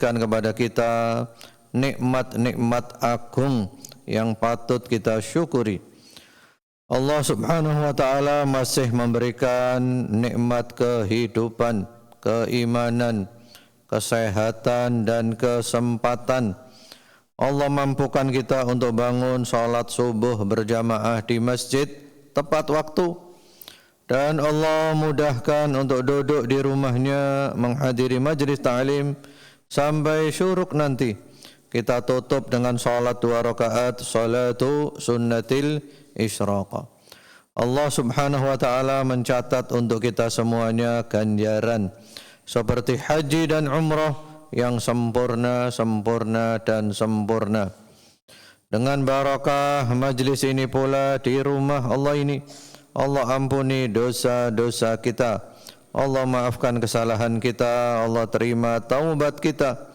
kepada kita nikmat-nikmat agung yang patut kita syukuri. Allah Subhanahu wa taala masih memberikan nikmat kehidupan, keimanan, kesehatan dan kesempatan. Allah mampukan kita untuk bangun salat subuh berjamaah di masjid tepat waktu, dan Allah mudahkan untuk duduk di rumahnya menghadiri majlis ta'lim sampai syuruk nanti. Kita tutup dengan salat 2 rakaat, salatu sunnatil isyraqah. Allah Subhanahu wa taala mencatat untuk kita semuanya ganjaran seperti haji dan umrah yang sempurna, sempurna dan sempurna. Dengan barakah majlis ini pula di rumah Allah ini, Allah ampuni dosa-dosa kita, Allah maafkan kesalahan kita, Allah terima taubat kita,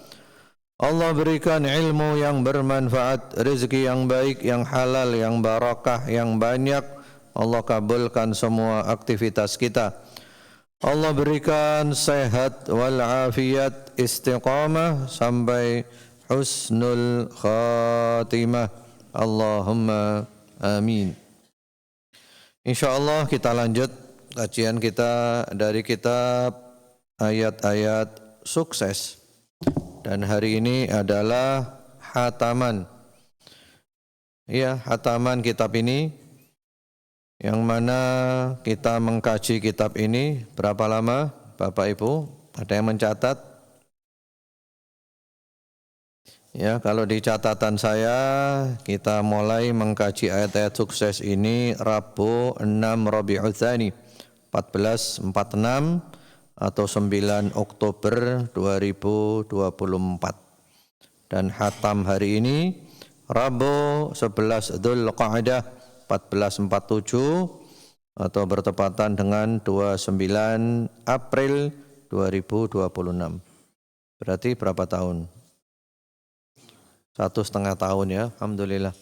Allah berikan ilmu yang bermanfaat, rezeki yang baik, yang halal, yang barakah, yang banyak. Allah kabulkan semua aktivitas kita. Allah berikan sehat walafiat, istiqamah sampai husnul khatimah. Allahumma amin. InsyaAllah kita lanjut kajian kita dari kitab ayat-ayat sukses. Dan hari ini adalah hataman. Ya, hataman kitab ini, yang mana kita mengkaji kitab ini berapa lama Bapak Ibu? Ada yang mencatat? Ya, kalau di catatan saya kita mulai mengkaji ayat-ayat sukses ini Rabu 6 Rabiul Tsani 1446 atau 9 Oktober 2024. Dan hatam hari ini Rabu 11 Dzulqa'dah 1447 atau bertepatan dengan 29 April 2026. Berarti berapa tahun? 1,5 tahun ya, alhamdulillah.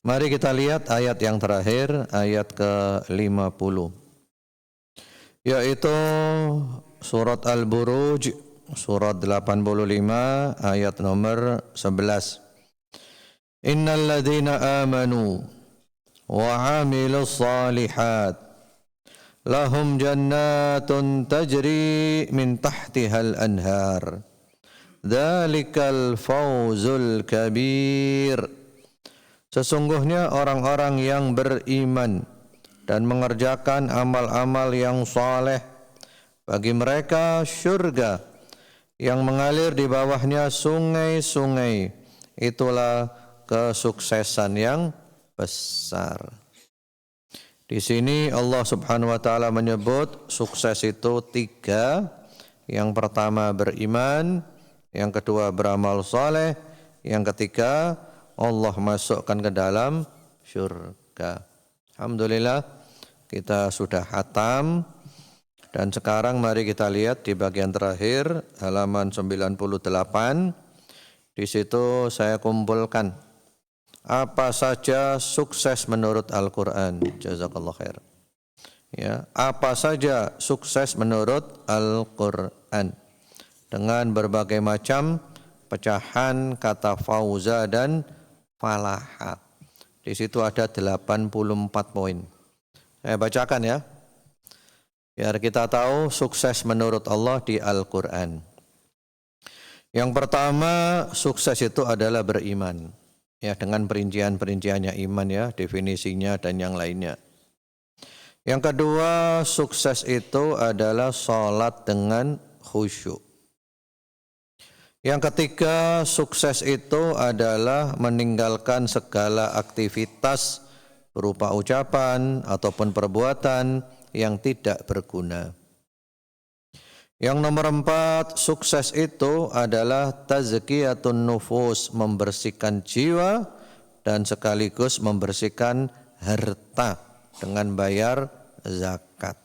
Mari kita lihat ayat yang terakhir, ayat ke-50. Yaitu surat Al-Buruj, surat 85 ayat nomor 11. Innal ladzina amanu wa 'amilus shalihat lahum jannatun tajri min tahtihal anhar. Dzalikal fawzul kabir. Sesungguhnya orang-orang yang beriman dan mengerjakan amal-amal yang saleh, bagi mereka syurga yang mengalir di bawahnya sungai-sungai. Itulah kesuksesan yang besar. Di sini Allah Subhanahu wa taala menyebut sukses itu 3. Yang pertama beriman, yang kedua beramal saleh, yang ketiga Allah masukkan ke dalam syurga. Alhamdulillah kita sudah hatam, dan sekarang mari kita lihat di bagian terakhir halaman 98. Di situ saya kumpulkan apa saja sukses menurut Al-Qur'an. Jazakallah khair. Ya, apa saja sukses menurut Al-Qur'an dengan berbagai macam pecahan kata fauza dan falaha. Di situ ada 84 poin. Saya bacakan ya, biar kita tahu sukses menurut Allah di Al-Quran. Yang pertama, sukses itu adalah beriman. Ya, dengan perincian-perinciannya iman ya, definisinya dan yang lainnya. Yang kedua, sukses itu adalah sholat dengan khusyuk. Yang ketiga, sukses itu adalah meninggalkan segala aktivitas berupa ucapan ataupun perbuatan yang tidak berguna. Yang nomor 4, sukses itu adalah tazkiyatun nufus, membersihkan jiwa dan sekaligus membersihkan harta dengan bayar zakat.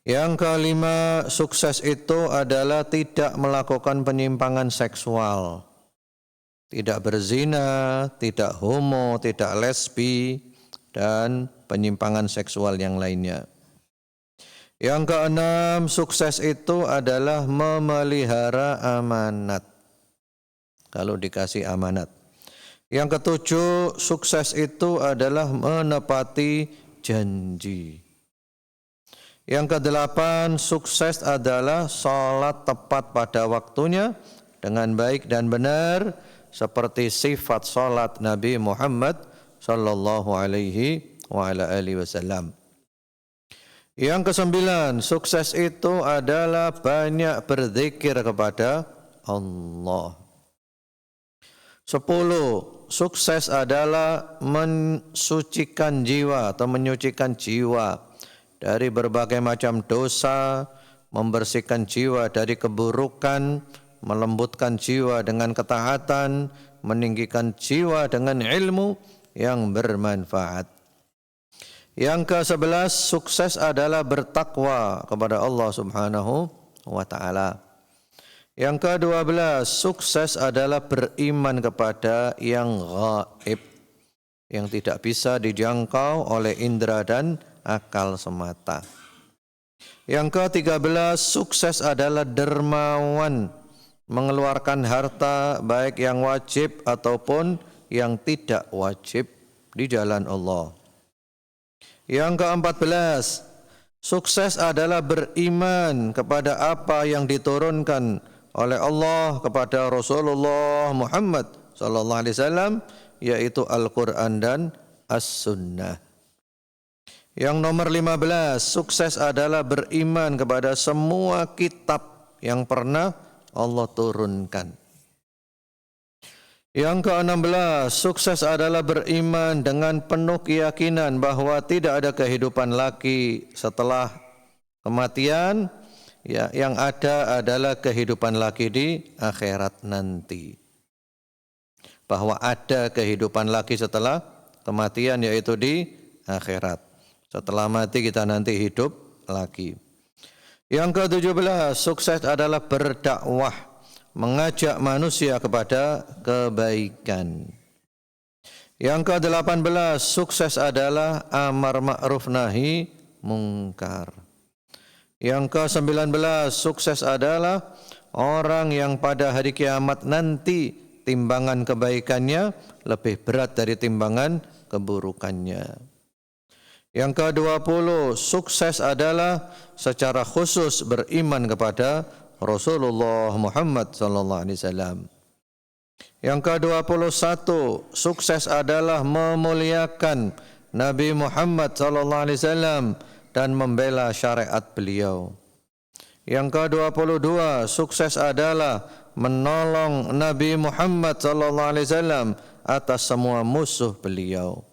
Yang kelima, sukses itu adalah tidak melakukan penyimpangan seksual, tidak berzina, tidak homo, tidak lesbi, dan penyimpangan seksual yang lainnya. Yang keenam, sukses itu adalah memelihara amanat. Kalau dikasih amanat. Yang ketujuh, sukses itu adalah menepati janji. Yang kedelapan, sukses adalah sholat tepat pada waktunya dengan baik dan benar seperti sifat sholat Nabi Muhammad sallallahu alaihi wa ala alihi wasallam. Yang kesembilan, sukses itu adalah banyak berzikir kepada Allah. 10. Sukses adalah mensucikan jiwa atau menyucikan jiwa dari berbagai macam dosa, membersihkan jiwa dari keburukan, melembutkan jiwa dengan ketaatan, meninggikan jiwa dengan ilmu yang bermanfaat. Yang ke-11, sukses adalah bertakwa kepada Allah Subhanahu wa taala. Yang ke-12, sukses adalah beriman kepada yang gaib, yang tidak bisa dijangkau oleh indera dan akal semata. Yang ke-13, sukses adalah dermawan, mengeluarkan harta baik yang wajib ataupun yang tidak wajib di jalan Allah. Yang ke-14, sukses adalah beriman kepada apa yang diturunkan oleh Allah kepada Rasulullah Muhammad sallallahu alaihi wasallam, yaitu Al-Qur'an dan As-Sunnah. Yang nomor 15, sukses adalah beriman kepada semua kitab yang pernah Allah turunkan. Yang ke-16, sukses adalah beriman dengan penuh keyakinan bahwa tidak ada kehidupan lagi setelah kematian, ya, yang ada adalah kehidupan lagi di akhirat nanti. Bahwa ada kehidupan lagi setelah kematian, yaitu di akhirat. Setelah mati kita nanti hidup lagi. Yang ke-17, sukses adalah berdakwah, mengajak manusia kepada kebaikan. Yang ke-18, sukses adalah amar ma'ruf nahi mungkar. Yang ke-19, sukses adalah orang yang pada hari kiamat nanti timbangan kebaikannya lebih berat dari timbangan keburukannya. Yang ke-20, sukses adalah secara khusus beriman kepada Rasulullah Muhammad sallallahu alaihi wasallam. Yang ke-21, sukses adalah memuliakan Nabi Muhammad sallallahu alaihi wasallam dan membela syariat beliau. Yang ke-22, sukses adalah menolong Nabi Muhammad sallallahu alaihi wasallam atas semua musuh beliau.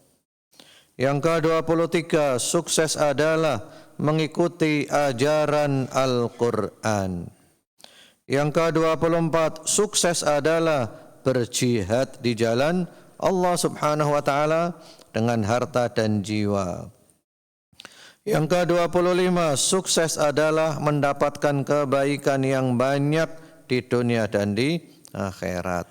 Yang ke-23, sukses adalah mengikuti ajaran Al-Qur'an. Yang ke-24, sukses adalah berjihad di jalan Allah Subhanahu wa taala dengan harta dan jiwa. Yang ke-25, sukses adalah mendapatkan kebaikan yang banyak di dunia dan di akhirat.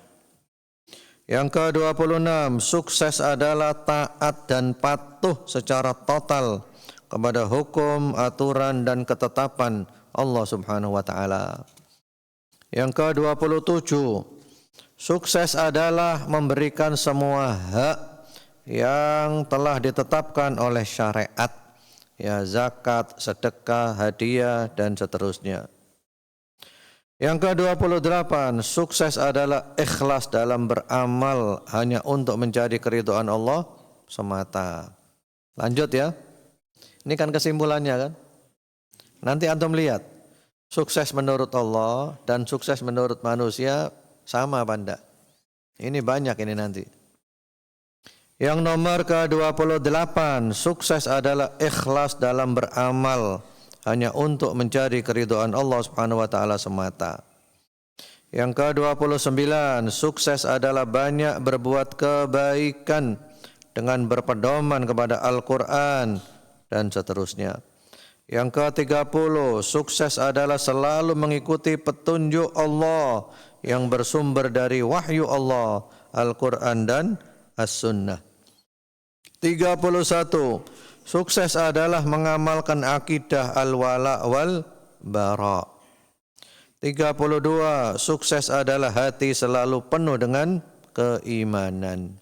Yang ke-26, sukses adalah taat dan patuh secara total kepada hukum, aturan dan ketetapan Allah Subhanahu wa taala. Yang ke-27, sukses adalah memberikan semua hak yang telah ditetapkan oleh syariat, ya, zakat, sedekah, hadiah dan seterusnya. Yang ke-28, sukses adalah ikhlas dalam beramal hanya untuk mencari keridhaan Allah semata. Lanjut ya. Ini kan kesimpulannya kan. Nanti antum lihat, sukses menurut Allah dan sukses menurut manusia sama apa enggak? Ini banyak ini nanti. Yang nomor ke-28, sukses adalah ikhlas dalam beramal hanya untuk mencari keridhaan Allah Subhanahu wa taala semata. Yang ke-29, sukses adalah banyak berbuat kebaikan dengan berpedoman kepada Al-Qur'an dan seterusnya. Yang ke-30, sukses adalah selalu mengikuti petunjuk Allah yang bersumber dari wahyu Allah, Al-Quran dan As-Sunnah. 31, sukses adalah mengamalkan akidah al-wala wal bara. 32, sukses adalah hati selalu penuh dengan keimanan.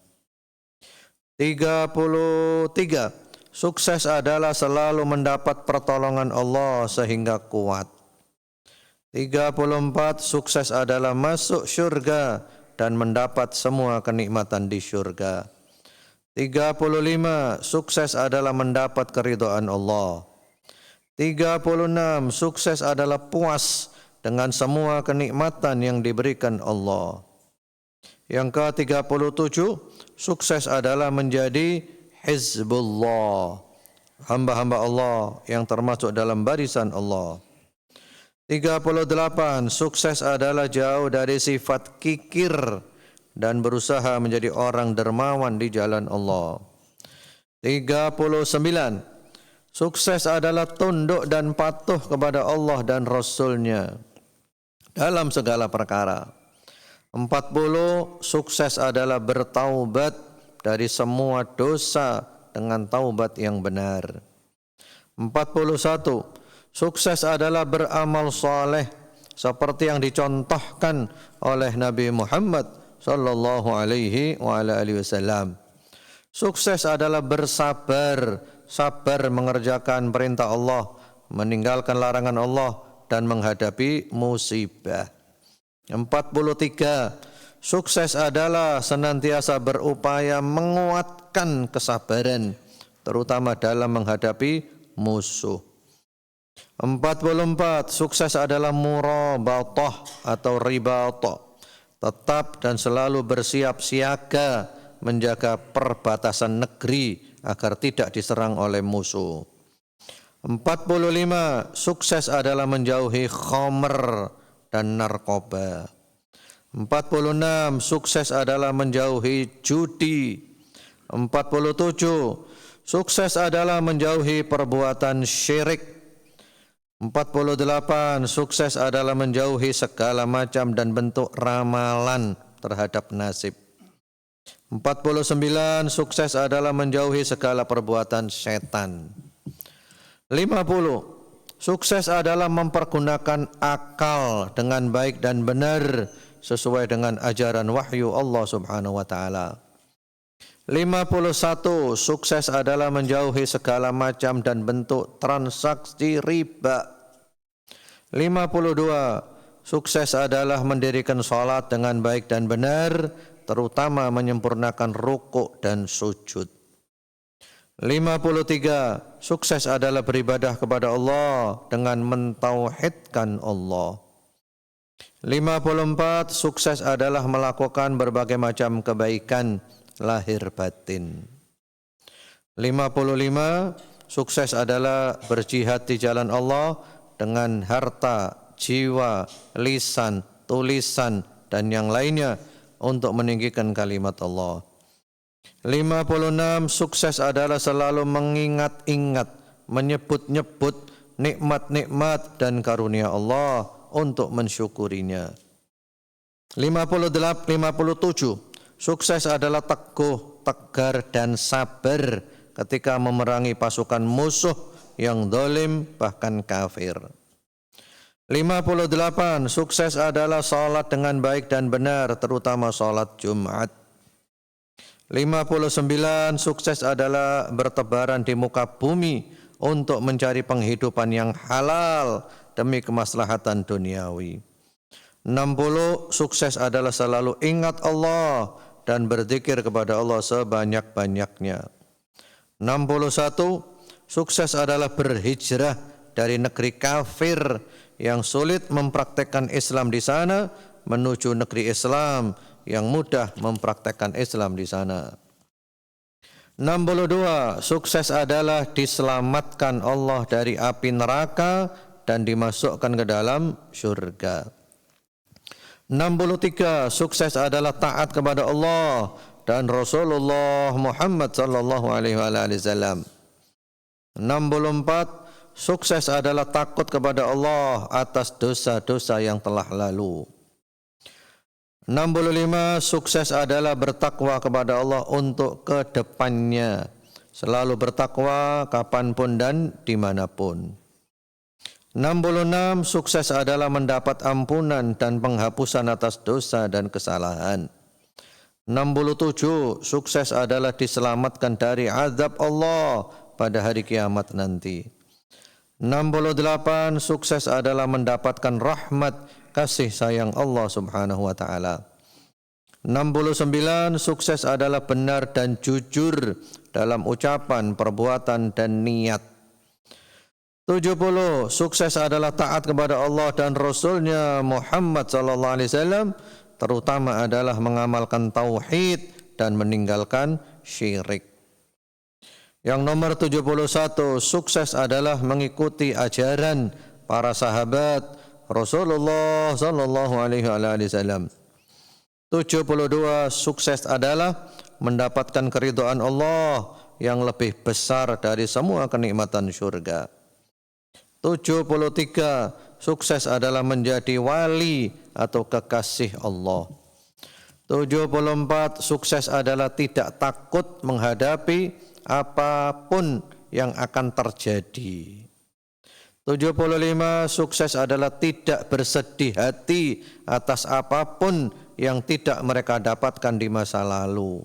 33, sukses adalah selalu mendapat pertolongan Allah sehingga kuat. 34, sukses adalah masuk syurga dan mendapat semua kenikmatan di syurga. 35, sukses adalah mendapat keridhaan Allah. 36, sukses adalah puas dengan semua kenikmatan yang diberikan Allah. Yang ke-37, sukses adalah menjadi Hizbullah, hamba-hamba Allah yang termasuk dalam barisan Allah. 38, sukses adalah jauh dari sifat kikir dan berusaha menjadi orang dermawan di jalan Allah. 39, sukses adalah tunduk dan patuh kepada Allah dan Rasul-Nya dalam segala perkara. 40, sukses adalah bertaubat dari semua dosa dengan taubat yang benar. 41, sukses adalah beramal saleh seperti yang dicontohkan oleh Nabi Muhammad sallallahu alaihi wasallam. Sukses adalah bersabar, sabar mengerjakan perintah Allah, meninggalkan larangan Allah dan menghadapi musibah. 43, sukses adalah senantiasa berupaya menguatkan kesabaran, terutama dalam menghadapi musuh. 44, sukses adalah murabatah atau ribatah, tetap dan selalu bersiap siaga menjaga perbatasan negeri agar tidak diserang oleh musuh. 45, sukses adalah menjauhi khamr dan narkoba. 46, sukses adalah menjauhi judi. 47, sukses adalah menjauhi perbuatan syirik. 48, sukses adalah menjauhi segala macam dan bentuk ramalan terhadap nasib. 49, sukses adalah menjauhi segala perbuatan setan. 50, sukses adalah mempergunakan akal dengan baik dan benar sesuai dengan ajaran wahyu Allah Subhanahu wa taala. 51, sukses adalah menjauhi segala macam dan bentuk transaksi riba. 52, sukses adalah mendirikan salat dengan baik dan benar, terutama menyempurnakan rukuk dan sujud. 53, sukses adalah beribadah kepada Allah dengan mentauhidkan Allah. 54, sukses adalah melakukan berbagai macam kebaikan lahir batin. 55, sukses adalah berjihad di jalan Allah dengan harta, jiwa, lisan, tulisan dan yang lainnya untuk meninggikan kalimat Allah. 56, sukses adalah selalu mengingat-ingat, menyebut-nyebut nikmat-nikmat dan karunia Allah untuk mensyukurinya. 57, sukses adalah teguh, tegar dan sabar ketika memerangi pasukan musuh yang zalim bahkan kafir. 58, sukses adalah salat dengan baik dan benar, terutama salat Jumat. 59, sukses adalah bertebaran di muka bumi untuk mencari penghidupan yang halal demi kemaslahatan duniawi. 60, sukses adalah selalu ingat Allah dan berzikir kepada Allah sebanyak-banyaknya. 61, sukses adalah berhijrah dari negeri kafir yang sulit mempraktekkan Islam di sana menuju negeri Islam yang mudah mempraktekkan Islam di sana. 62, sukses adalah diselamatkan Allah dari api neraka dan dimasukkan ke dalam surga. 63, sukses adalah taat kepada Allah dan Rasulullah Muhammad sallallahu alaihi wasallam. 64, sukses adalah takut kepada Allah atas dosa-dosa yang telah lalu. 65, sukses adalah bertakwa kepada Allah untuk kedepannya. selalu bertakwa kapanpun dan dimanapun. 66. Sukses adalah mendapat ampunan dan penghapusan atas dosa dan kesalahan. 67. Sukses adalah diselamatkan dari azab Allah pada hari kiamat nanti. 68. Sukses adalah mendapatkan rahmat kasih sayang Allah Subhanahu wa taala. 69. Sukses adalah benar dan jujur dalam ucapan, perbuatan dan niat. 70. Sukses adalah taat kepada Allah dan Rasulnya Muhammad sallallahu alaihi wasallam, terutama adalah mengamalkan tauhid dan meninggalkan syirik. Yang nomor 71, sukses adalah mengikuti ajaran para sahabat Rasulullah sallallahu alaihi wasallam. 72, sukses adalah mendapatkan keridhaan Allah yang lebih besar dari semua kenikmatan syurga. 73, sukses adalah menjadi wali atau kekasih Allah. 74, sukses adalah tidak takut menghadapi apapun yang akan terjadi. 75, sukses adalah tidak bersedih hati atas apapun yang tidak mereka dapatkan di masa lalu.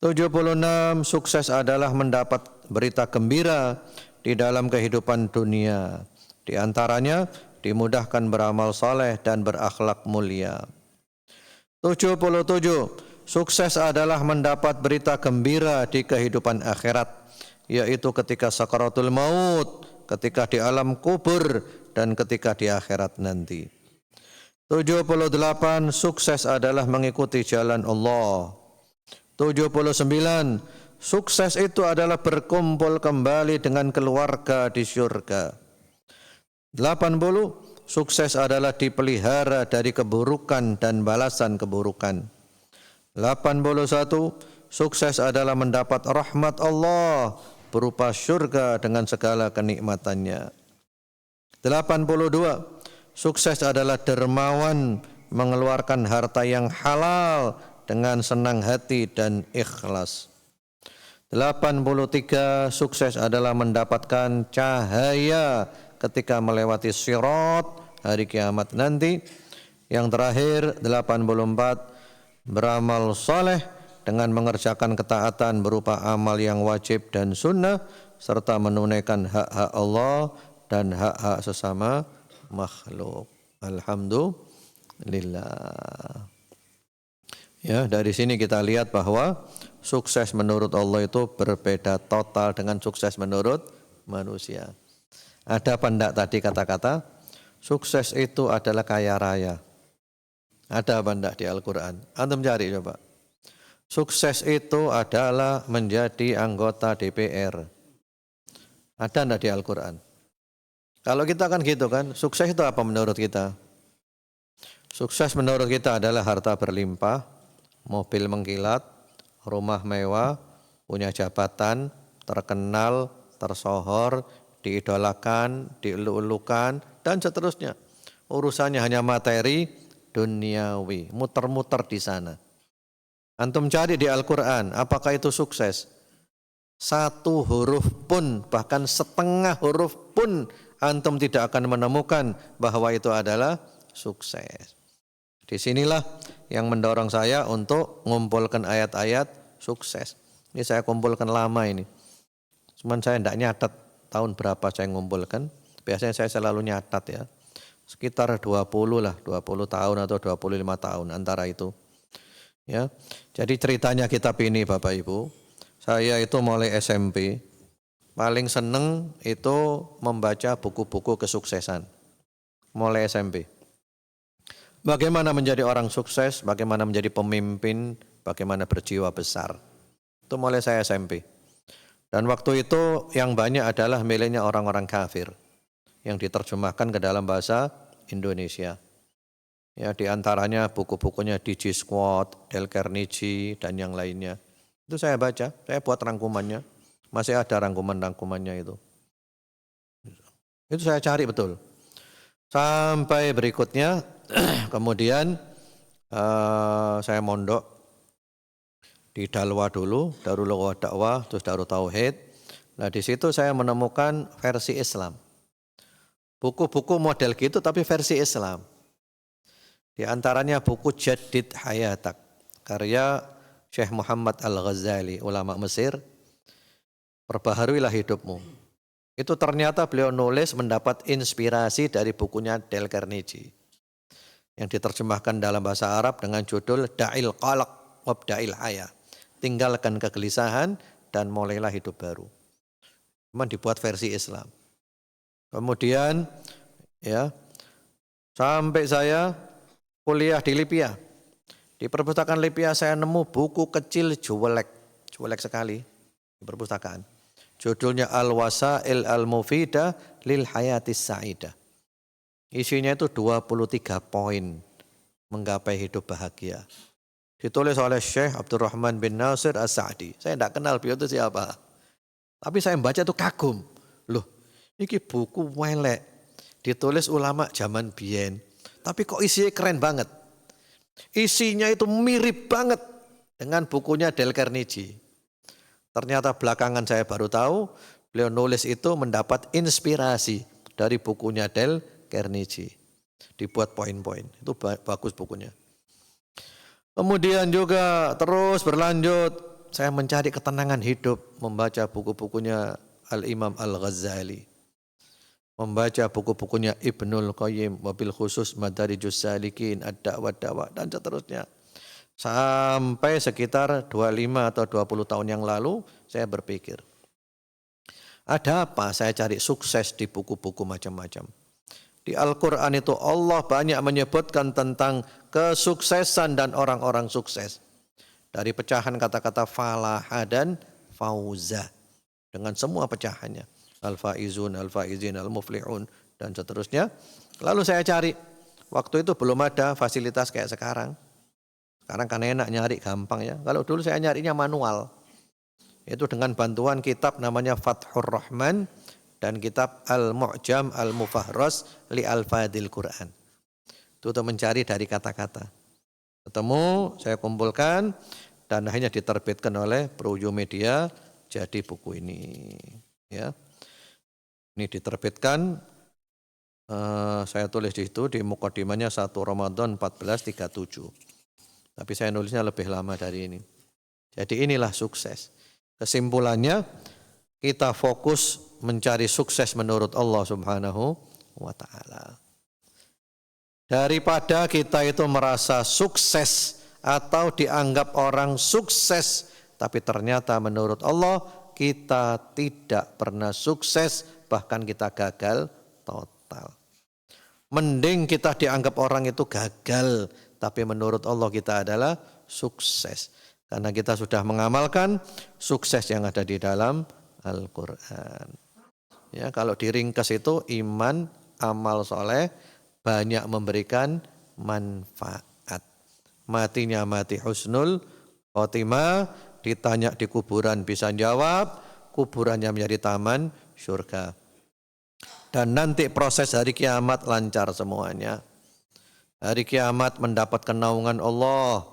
76, sukses adalah mendapat berita gembira di dalam kehidupan dunia. Di antaranya dimudahkan beramal saleh dan berakhlak mulia. 77, sukses adalah mendapat berita gembira di kehidupan akhirat, yaitu ketika sakaratul maut, ketika di alam kubur, dan ketika di akhirat nanti. 78, sukses adalah mengikuti jalan Allah. 79, sukses itu adalah berkumpul kembali dengan keluarga di syurga. 80, sukses adalah dipelihara dari keburukan dan balasan keburukan. 81, sukses adalah mendapat rahmat Allah berupa syurga dengan segala kenikmatannya. 82, sukses adalah dermawan mengeluarkan harta yang halal dengan senang hati dan ikhlas. 83, sukses adalah mendapatkan cahaya ketika melewati sirat hari kiamat nanti. Yang terakhir 84, beramal saleh dengan mengerjakan ketaatan berupa amal yang wajib dan sunnah serta menunaikan hak-hak Allah dan hak-hak sesama makhluk. Alhamdulillah. Ya, dari sini kita lihat bahwa sukses menurut Allah itu berbeda total dengan sukses menurut manusia. Ada apa enggak tadi kata-kata sukses itu adalah kaya raya? Ada apa enggak di Al-Quran? Antum cari coba. Sukses itu adalah menjadi anggota DPR. Ada enggak di Al-Quran? Kalau kita kan gitu kan, sukses itu apa menurut kita? Sukses menurut kita adalah harta berlimpah, mobil mengkilat, rumah mewah, punya jabatan, terkenal, tersohor, diidolakan, dielu-elukan, dan seterusnya. Urusannya hanya materi, duniawi, muter-muter di sana. Antum cari di Al-Quran, apakah itu sukses? Satu huruf pun, bahkan setengah huruf pun, antum tidak akan menemukan bahwa itu adalah sukses. Disinilah yang mendorong saya untuk mengumpulkan ayat-ayat sukses. Ini saya kumpulkan lama ini. Cuman saya tidak nyatat tahun berapa saya mengumpulkan. Biasanya saya selalu nyatat ya. Sekitar 20 lah, 20 tahun atau 25 tahun antara itu. Ya. Jadi ceritanya kitab ini Bapak Ibu, saya itu mulai SMP paling seneng itu membaca buku-buku kesuksesan. Mulai SMP. Bagaimana menjadi orang sukses, bagaimana menjadi pemimpin, bagaimana berjiwa besar. Itu mulai saya SMP. Dan waktu itu yang banyak adalah miliknya orang-orang kafir yang diterjemahkan ke dalam bahasa Indonesia. Ya, di antaranya buku-bukunya D.J. Squad, Dale Carnegie, dan yang lainnya. Itu saya baca, saya buat rangkumannya. Masih ada rangkuman-rangkumannya itu. Itu saya cari betul. Sampai berikutnya, kemudian saya mondok di Dalwa dulu, Darul Dakwah, terus Darul Tauhid. Nah di situ saya menemukan versi Islam. Buku-buku model gitu tapi versi Islam. Di antaranya buku Jadid Hayatak, karya Syekh Muhammad Al-Ghazali, ulama Mesir. Perbaharuilah hidupmu. Itu ternyata beliau nulis mendapat inspirasi dari bukunya Dale Carnegie yang diterjemahkan dalam bahasa Arab dengan judul Da'il Qalaq Wabda'il Haya. Tinggalkan kegelisahan dan mulailah hidup baru. Cuman dibuat versi Islam. Kemudian ya sampai saya kuliah di Libya. Di perpustakaan Libya saya nemu buku kecil juwelek sekali di perpustakaan. Judulnya Al-Wasail Al-Mufidah Lil Hayatis Sa'idah. Isinya itu 23 poin menggapai hidup bahagia. Ditulis oleh Syekh Abdurrahman bin Nasir As-Sa'di. Saya tidak kenal beliau itu siapa. Tapi saya membaca itu kagum. Loh, ini buku welek. Ditulis ulama zaman biyen. Tapi kok isinya keren banget. Isinya itu mirip banget dengan bukunya Dale Carnegie. Ternyata belakangan saya baru tahu beliau nulis itu mendapat inspirasi dari bukunya Dale Carnegie. Dibuat poin-poin. Itu bagus bukunya. Kemudian juga terus berlanjut. Saya mencari ketenangan hidup. Membaca buku-bukunya Al-Imam Al-Ghazali. Membaca buku-bukunya Ibnul Qayyim. Wabil khusus Madarijus Salikin. Ad-Da'wah dan seterusnya. Sampai sekitar 25 atau 20 tahun yang lalu saya berpikir. Ada apa saya cari sukses di buku-buku macam-macam. Di Al-Quran itu Allah banyak menyebutkan tentang kesuksesan dan orang-orang sukses. Dari pecahan kata-kata falaha dan fauza. Dengan semua pecahannya. Al-faizun, al-faizin, al-muflihun dan seterusnya. Lalu saya cari. Waktu itu belum ada fasilitas kayak sekarang. Sekarang kan enak nyari gampang ya. Kalau dulu saya nyarinya manual. Itu dengan bantuan kitab namanya Fathur Rahman. Dan kitab Al-Mu'jam Al-Mufahras li Al-Fadil Quran. Itu untuk mencari dari kata-kata. Ketemu, saya kumpulkan dan akhirnya diterbitkan oleh Projo Media jadi buku ini. Ya, ini diterbitkan. Saya tulis di situ di mukadimahnya 1 Ramadan 1437. Tapi saya nulisnya lebih lama dari ini. Jadi inilah sukses. Kesimpulannya kita fokus mencari sukses menurut Allah Subhanahu wa ta'ala. Daripada kita itu merasa sukses atau dianggap orang sukses, tapi ternyata menurut Allah kita tidak pernah sukses, bahkan kita gagal total. Mending kita dianggap orang itu gagal, tapi menurut Allah kita adalah sukses. Karena kita sudah mengamalkan sukses yang ada di dalam Al-Quran. Ya, kalau diringkas itu iman, amal soleh, banyak memberikan manfaat. Matinya mati husnul khotimah, ditanya di kuburan bisa jawab, kuburannya menjadi taman surga. Dan nanti proses hari kiamat lancar semuanya. Hari kiamat mendapat kenaungan Allah,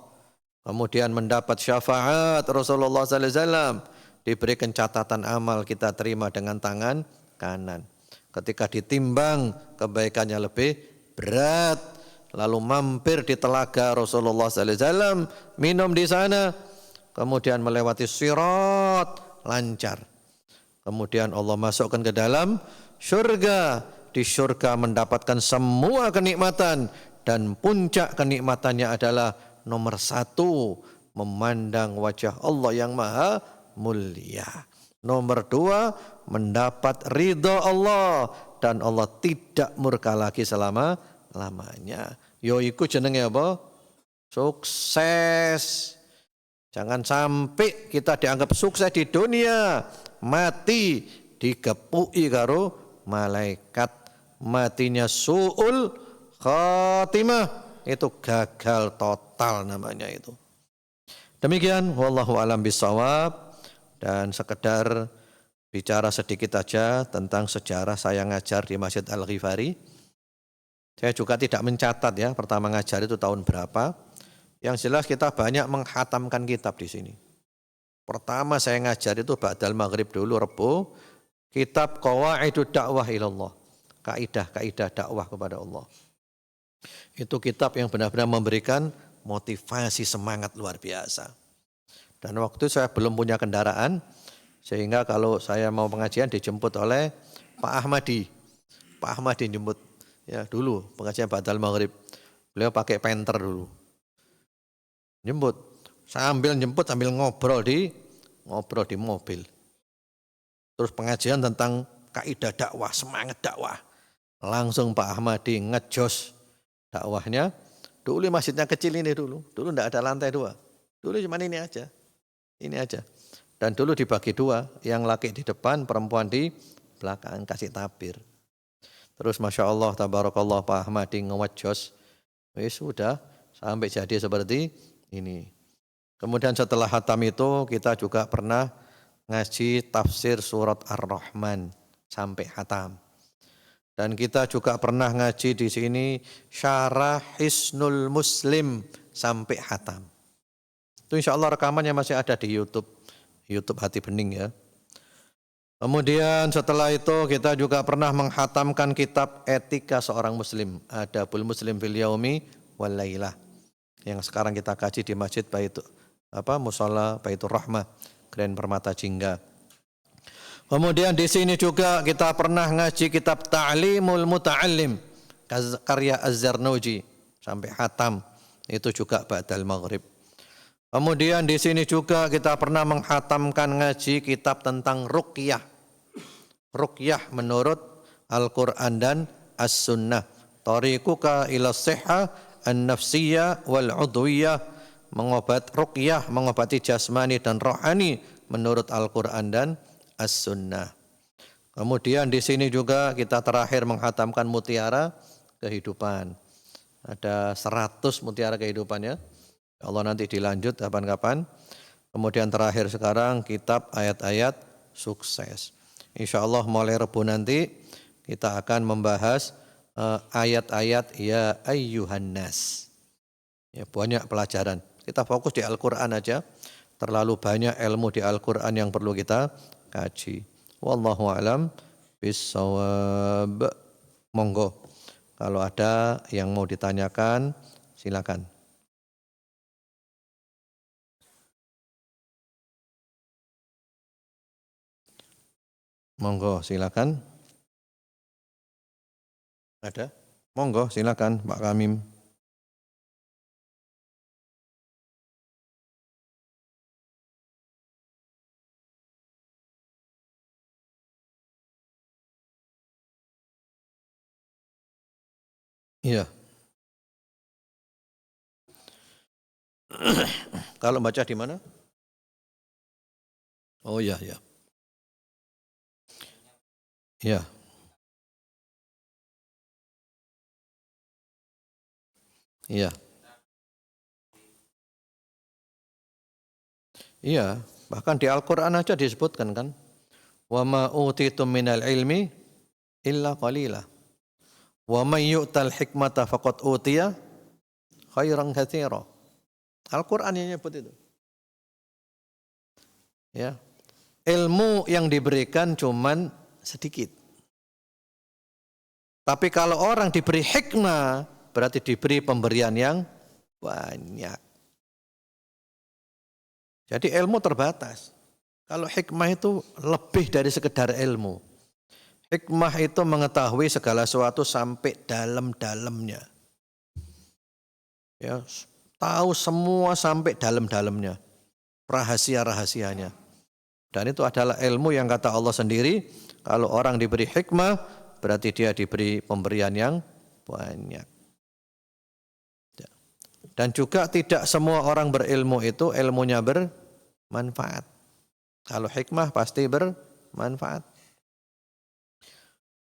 kemudian mendapat syafaat Rasulullah SAW, diberikan catatan amal kita terima dengan tangan kanan. Ketika ditimbang kebaikannya lebih berat, lalu mampir di telaga Rasulullah SAW, minum di sana, kemudian melewati sirat lancar. Kemudian Allah masukkan ke dalam surga. Di surga mendapatkan semua kenikmatan dan puncak kenikmatannya adalah nomor 1, memandang wajah Allah yang maha mulia. Nomor 2, mendapat ridha Allah dan Allah tidak murka lagi selama-lamanya. Yo iku jenenge apa? Sukses. Jangan sampai kita dianggap sukses di dunia, mati digepuki karo malaikat. Matinya su'ul khatimah, itu gagal total namanya itu. Demikian wallahu alam bisawab. Dan sekedar bicara sedikit aja tentang sejarah saya ngajar di Masjid Al-Ghifari. Saya juga tidak mencatat ya pertama ngajar itu tahun berapa. Yang jelas kita banyak menghatamkan kitab di sini. Pertama saya ngajar itu ba'dal maghrib dulu Rebo, kitab Qawaidud Dakwah Ilallah. Kaidah-kaidah dakwah kepada Allah. Itu kitab yang benar-benar memberikan motivasi semangat luar biasa. Dan waktu itu saya belum punya kendaraan, sehingga kalau saya mau pengajian dijemput oleh Pak Ahmadi. Pak Ahmadi jemput ya dulu pengajian ba'dal maghrib. Beliau pakai Panther dulu. Jemput. Sambil jemput sambil ngobrol di mobil. Terus pengajian tentang kaidah dakwah, semangat dakwah. Langsung Pak Ahmadi ngejos dakwahnya. Dulu masjidnya kecil ini dulu enggak ada lantai 2. Dulu cuma ini aja. Dan dulu dibagi 2, yang laki di depan, perempuan di belakang, kasih tabir. Terus Masya Allah, tabarakallah Pak Ahmadi ngejos. Sudah sampai jadi seperti ini. Kemudian setelah hatam itu kita juga pernah ngaji tafsir surat Ar-Rahman sampai hatam. Dan kita juga pernah ngaji di sini Syarah Hisnul Muslim sampai hatam. Itu insya Allah rekamannya masih ada di YouTube Hati Bening ya. Kemudian setelah itu kita juga pernah menghatamkan kitab Etika Seorang Muslim, Adabul Muslim fil Yaumi wal Lailah, yang sekarang kita kaji di Masjid Mushola Baitur Rahmah, Grand Permata Jingga. Kemudian di sini juga kita pernah ngaji kitab Ta'limul Muta'allim karya Az-Zarnuji sampai hatam, itu juga ba'dal maghrib. Kemudian di sini juga kita pernah menghatamkan ngaji kitab tentang ruqyah. Ruqyah menurut Al-Qur'an dan As-Sunnah. Tariquka ila sihha an-nafsiyah wal udwiyah, mengobati jasmani dan rohani menurut Al-Qur'an dan As-Sunnah. Kemudian di sini juga kita terakhir menghatamkan mutiara kehidupan. Ada 100 mutiara kehidupannya. Allah nanti dilanjut kapan-kapan. Kemudian terakhir sekarang kitab ayat-ayat sukses. Insya Allah mulai Rabu nanti kita akan membahas ayat-ayat ya ayyuhan nas. Ya, banyak pelajaran. Kita fokus di Al-Quran aja. Terlalu banyak ilmu di Al-Quran yang perlu kita kaji. Wallahu a'lam bissawab. Monggo kalau ada yang mau ditanyakan silakan. Monggo silakan. Ada? Monggo silakan Pak Kamim. Iya. Kalau baca di mana? Oh iya, ya. Iya. Iya. Iya, bahkan di Al-Qur'an aja disebutkan kan. Wa ma utitum minal ilmi illa qalila. Wa may yu'tal hikmata faqad utiya khairan katsira. Al-Qur'an yang nyebut itu. Ya. Ilmu yang diberikan cuman sedikit. Tapi kalau orang diberi hikmah berarti diberi pemberian yang banyak. Jadi ilmu terbatas. Kalau hikmah itu lebih dari sekedar ilmu. Hikmah itu mengetahui segala sesuatu sampai dalam-dalamnya. Ya, tahu semua sampai dalam-dalamnya. Rahasia-rahasianya. Dan itu adalah ilmu yang kata Allah sendiri, kalau orang diberi hikmah, berarti dia diberi pemberian yang banyak. Dan juga tidak semua orang berilmu itu ilmunya bermanfaat. Kalau hikmah pasti bermanfaat.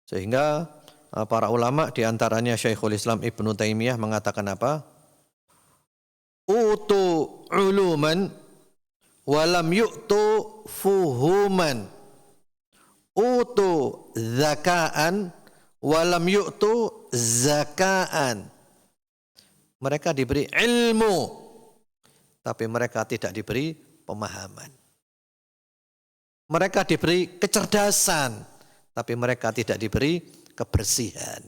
Sehingga para ulama diantaranya Syekhul Islam Ibnu Taimiyah mengatakan apa? Utu uluman walam yu'tu fuhuman. Utu zakaan walam yu'tu zakaan. Mereka diberi ilmu, tapi mereka tidak diberi pemahaman. Mereka diberi kecerdasan, tapi mereka tidak diberi kebersihan.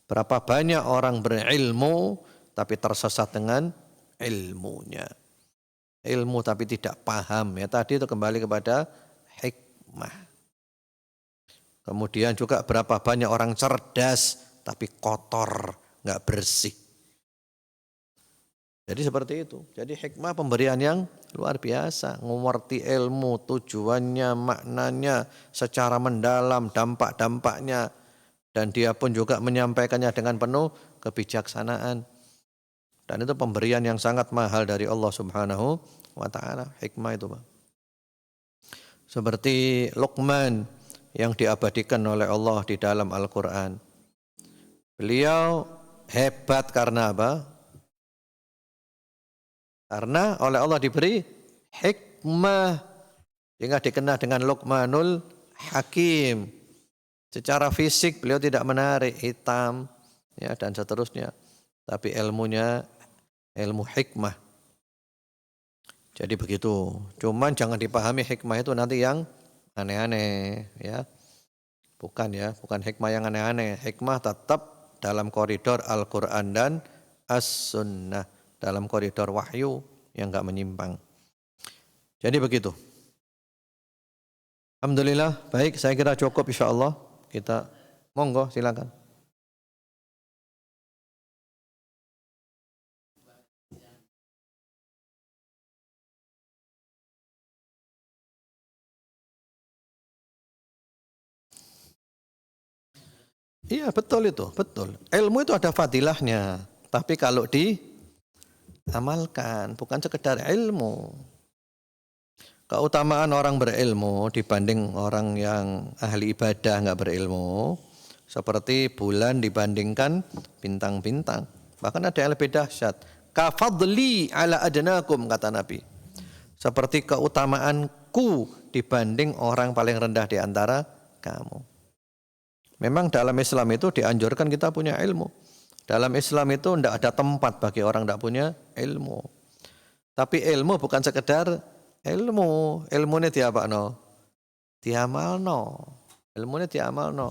Berapa banyak orang berilmu, tapi tersesat dengan ilmunya. Ilmu tapi tidak paham. Ya, tadi itu kembali kepada hikmah. Kemudian juga berapa banyak orang cerdas, tapi kotor, nggak bersih. Jadi seperti itu. Jadi hikmah pemberian yang luar biasa. Mengerti ilmu, tujuannya, maknanya secara mendalam, dampak-dampaknya. Dan dia pun juga menyampaikannya dengan penuh kebijaksanaan. Dan itu pemberian yang sangat mahal dari Allah Subhanahu wa ta'ala. Hikmah itu, Pak. Seperti Luqman yang diabadikan oleh Allah di dalam Al-Quran. Beliau hebat karena apa? Karena oleh Allah diberi hikmah. Sehingga dikenal dengan Luqmanul Hakim. Secara fisik beliau tidak menarik, hitam, ya, dan seterusnya. Tapi ilmunya ilmu hikmah. Jadi begitu. Cuman jangan dipahami hikmah itu nanti yang aneh-aneh, ya. Bukan hikmah yang aneh-aneh. Hikmah tetap dalam koridor Al-Quran dan As-Sunnah, dalam koridor wahyu yang enggak menyimpang. Jadi begitu. Alhamdulillah, baik, saya kira cukup insyaallah. Kita monggo silakan. Iya betul itu, betul. Ilmu itu ada fadilahnya, tapi kalau diamalkan, bukan sekedar ilmu. Keutamaan orang berilmu dibanding orang yang ahli ibadah enggak berilmu, seperti bulan dibandingkan bintang-bintang. Bahkan ada yang lebih dahsyat. Kafadli ala adnakum, kata Nabi. Seperti keutamaanku dibanding orang paling rendah di antara kamu. Memang dalam Islam itu dianjurkan kita punya ilmu. Dalam Islam itu tidak ada tempat bagi orang tidak punya ilmu. Tapi ilmu bukan sekedar ilmu. Ilmunya diapakno? Diamalno. Ilmunya diamalno.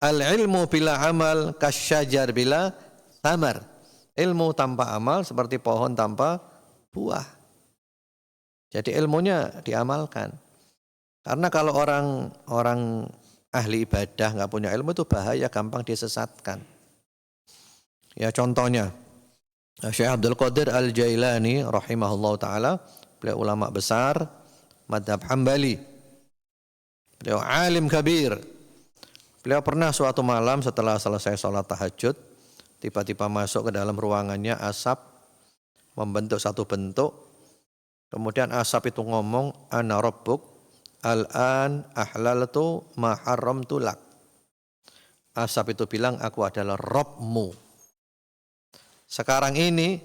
Al-ilmu bila amal kasyajar bila thamar. Ilmu tanpa amal seperti pohon tanpa buah. Jadi ilmunya diamalkan. Karena kalau orang ahli ibadah nggak punya ilmu itu bahaya, gampang disesatkan. Ya contohnya Syekh Abdul Qadir Al-Jailani rahimahullah ta'ala, beliau ulama besar madhab Hambali, beliau alim kabir. Beliau pernah suatu malam setelah selesai sholat tahajud, tiba-tiba masuk ke dalam ruangannya asap membentuk satu bentuk. Kemudian asap itu ngomong, ana rabbuk al-an ahlaltu ma haramtu lak. Asap itu bilang, aku adalah Rabbmu. Sekarang ini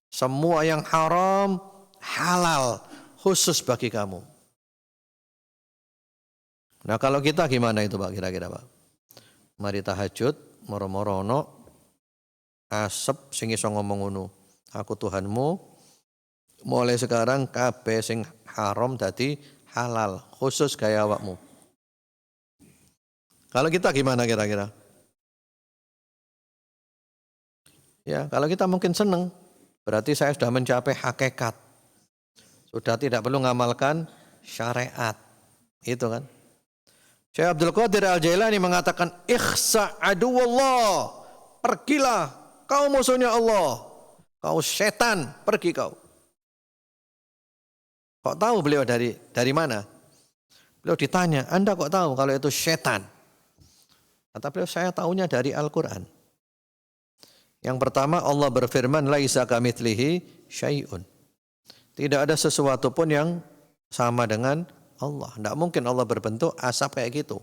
semua yang haram halal khusus bagi kamu. Nah kalau kita gimana itu Pak, kira-kira Pak? Mari tahajud, moro-morono, asap sing iso ngomong ngono. Aku Tuhanmu, mulai sekarang kabeh sing haram dadi halal khusus gaya awakmu. Kalau kita gimana kira-kira? Ya, kalau kita mungkin senang, berarti saya sudah mencapai hakikat. Sudah tidak perlu ngamalkan syariat. Itu kan. Syekh Abdul Qadir Al-Jailani mengatakan, ikhsa aduwallah, pergilah kau musuhnya Allah. Kau setan, pergi kau. Kok tahu beliau dari mana? Beliau ditanya, Anda kok tahu kalau itu setan? Kata beliau, saya tahunya dari Al-Quran. Yang pertama, Allah berfirman, laisa kamitslihi syai'un. Tidak ada sesuatu pun yang sama dengan Allah. Tidak mungkin Allah berbentuk asap kayak gitu.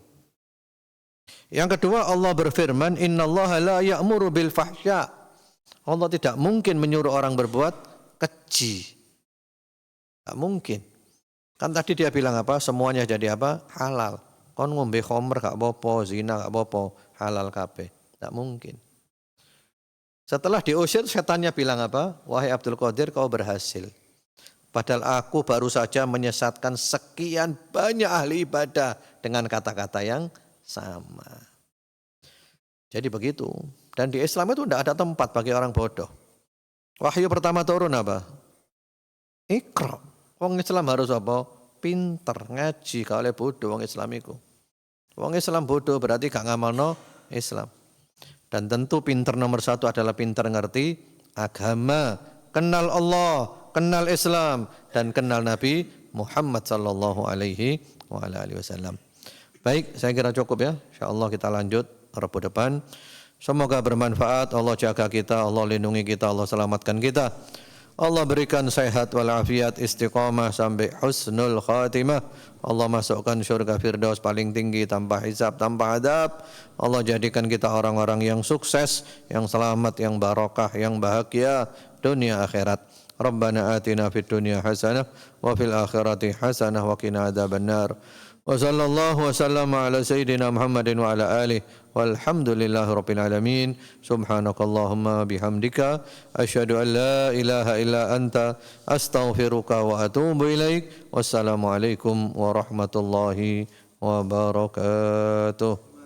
Yang kedua, Allah berfirman, innallaha la ya'muru bil fahsya. Allah tidak mungkin menyuruh orang berbuat keji. Tidak mungkin. Kan tadi dia bilang apa? Semuanya jadi apa? Halal. Kon ngombe khamr gak apa-apa, zina gak apa-apa, halal kabeh. Tidak mungkin. Setelah diusir, setannya bilang apa? Wahai Abdul Qadir, kau berhasil. Padahal aku baru saja menyesatkan sekian banyak ahli ibadah dengan kata-kata yang sama. Jadi begitu. Dan di Islam itu tidak ada tempat bagi orang bodoh. Wahyu pertama turun apa? Iqra. Wong Islam harus apa? Pinter, ngaji. Kalau oleh bodoh wong Islam itu. Wong Islam bodoh berarti gak ngamalno Islam. Dan tentu pinter nomor satu adalah pinter ngerti agama. Kenal Allah, kenal Islam, dan kenal Nabi Muhammad sallallahu alaihi wasallam. Baik, saya kira cukup ya. InsyaAllah kita lanjut Rabu depan. Semoga bermanfaat. Allah jaga kita, Allah lindungi kita, Allah selamatkan kita. Allah berikan sehat walafiat, istiqamah sampai husnul khatimah. Allah masukkan syurga firdaus paling tinggi tanpa hisab, tanpa adab. Allah jadikan kita orang-orang yang sukses, yang selamat, yang barakah, yang bahagia dunia akhirat. Rabbana atina fid dunya hasanah wa fil akhirati hasanah wa qina adzabannar. Wa sallallahu wa sallama ala sayyidina Muhammadin wa ala alihi walhamdulillahi rabbil alamin. Subhanakallahumma bihamdika asyhadu an la ilaha illa anta astaghfiruka wa atubu ilaik. Wassalamu alaikum warahmatullahi wabarakatuh.